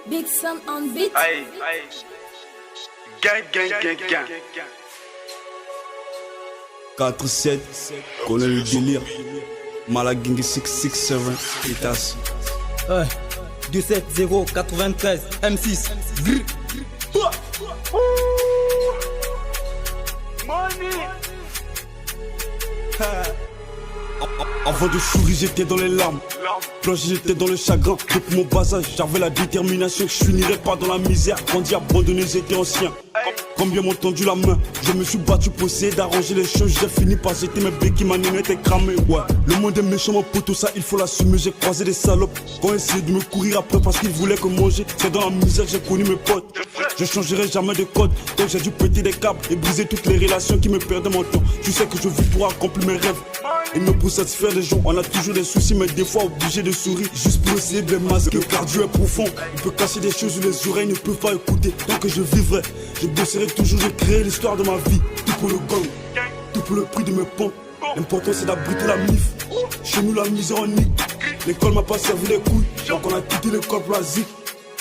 Big Sam on beat. Aïe, aïe. Gang. 4-7, connais le délire. Malagingi 667, Etas. 27093 M6. Money. Avant de sourire, j'étais dans les larmes. Plongé, j'étais dans le chagrin. Depuis mon bas âge, j'avais la détermination que je finirais pas dans la misère. Grandi abandonné, j'étais ancien. Combien m'ont tendu la main, je me suis battu pour essayer d'arranger les choses. J'ai fini par jeter mes béquilles, ma nénette était cramée. Ouais, le monde est méchant, mon poteau, ça il faut l'assumer. J'ai croisé des salopes qui ont essayé de me courir après parce qu'ils voulaient que manger. C'est dans la misère que j'ai connu mes potes. Je changerai jamais de code, donc j'ai dû péter des câbles et briser toutes les relations qui me perdaient mon temps. Tu sais que je vis pour accomplir mes rêves. Et même pour satisfaire les gens, on a toujours des soucis, mais des fois obligé de sourire juste pour essayer de les masquer. Car Dieu est profond, il peut cacher des choses où les oreilles ne peuvent pas écouter. Tant que je vivrai, je bosserai toujours, je créerai l'histoire de ma vie. Tout pour le gang, tout pour le prix de mes pompes. L'important c'est d'abriter la mif. Chez nous la misère en nique. L'école m'a pas servi les couilles, donc on a quitté l'école pour la zik.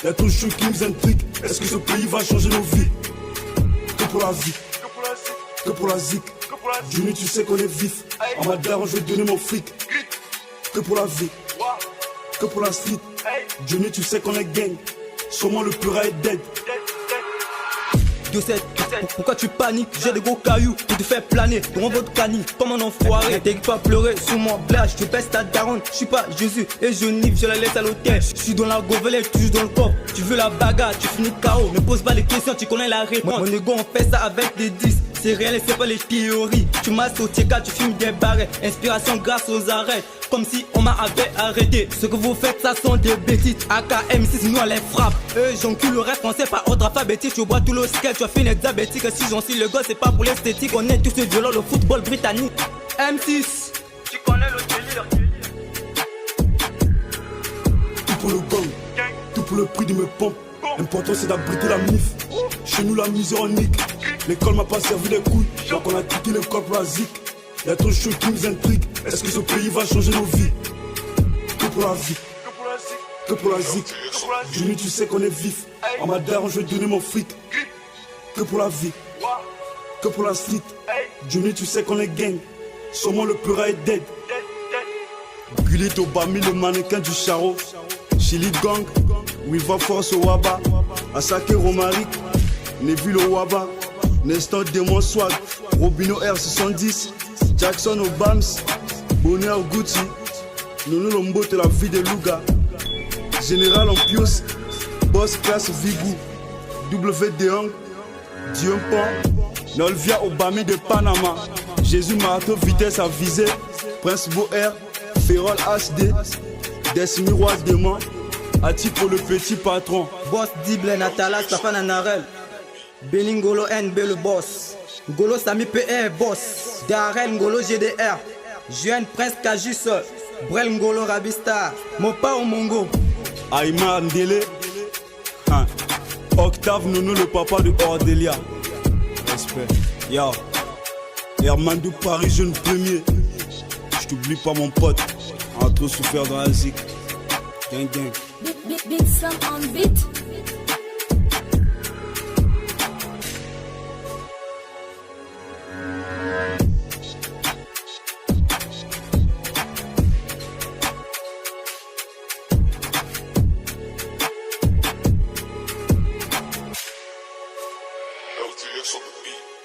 Y'a trop de choses qui nous intriguent. Est-ce que ce pays va changer nos vies? Que pour la vie, que pour la zik. Johnny, tu sais qu'on est vif. En ma daron, je vais donner mon fric. Que pour la vie, que pour la street. Johnny, tu sais qu'on est gang. Sûrement le pur est dead. 2-7, pourquoi tu paniques? J'ai des gros cailloux pour te faire planer. Pour votre canille, comme un enfoiré. T'es pas pleurer sur mon blage, je baisse ta daronne. Je suis pas Jésus et je nive, je la laisse à l'hôtel. Je suis dans la govelette, toujours dans le corps. Tu veux la bagarre, tu finis KO. Ne pose pas les questions, tu connais la réponse. Mon ego, on fait ça avec des 10. C'est réel et c'est pas les théories. Tu masses au TK, tu fumes des barrettes. Inspiration grâce aux arrêts. Comme si on m'avait arrêté. Ce que vous faites, ça sont des bêtises. AKM6, nous on les frappe. Eux, j'encule le reste français par ordre alphabétique. Tu bois tout le sketch, tu as fait une diabétique. Si j'en suis le gosse, c'est pas pour l'esthétique. On est tous ces violents, le football britannique. M6, Tu connais le délire. Tout pour le gang, tout pour le prix de mes pompes. L'important c'est d'abriter la mif. Chez nous la misère en nique. L'école m'a pas servi les couilles, donc on a quitté l'école pour la zik. Y'a trop de choses qui nous intriguent. Est-ce que ce pays va changer nos vies? Que pour la vie, que pour la zik. Johnny, tu sais qu'on est vif. En ma daron, je vais donner mon fric. Que pour la vie, que pour la street. Johnny, tu sais qu'on est gang. Sûrement le pur est dead. Gullit Obami, le mannequin du Charo. Chili Gang, Wiva Force au Waba. Asake Romaric, Neville au Waba. Nestor Demon Swag, Robino R70. Jackson Obams, Bonheur Gucci. Nono Lombo de la vie de Luga. Général Ampios, Boss Class Vigou. WD Hong, Dion Pont. Nolvia Obami de Panama. Jésus Marathon Vitesse à viser. Prince Beau Air, Ferrol HD. Des miroirs démons. Atipo le petit patron. Boss Dible, Natala, Stefan Anarel. Beningolo NB le boss. Golo Sami PR boss. Darel Ngolo GDR. Jeune Prince Kajus. Brel Ngolo Rabista. Mopa Omongo. Aïma Ndele. Octave Nono le papa de Ordelia. Respect. Yo. Hermandou Paris jeune premier. Je t'oublie pas mon pote. On a trop souffert dans la zik. Gang gang. Big Sam on beat. LTS on the beat.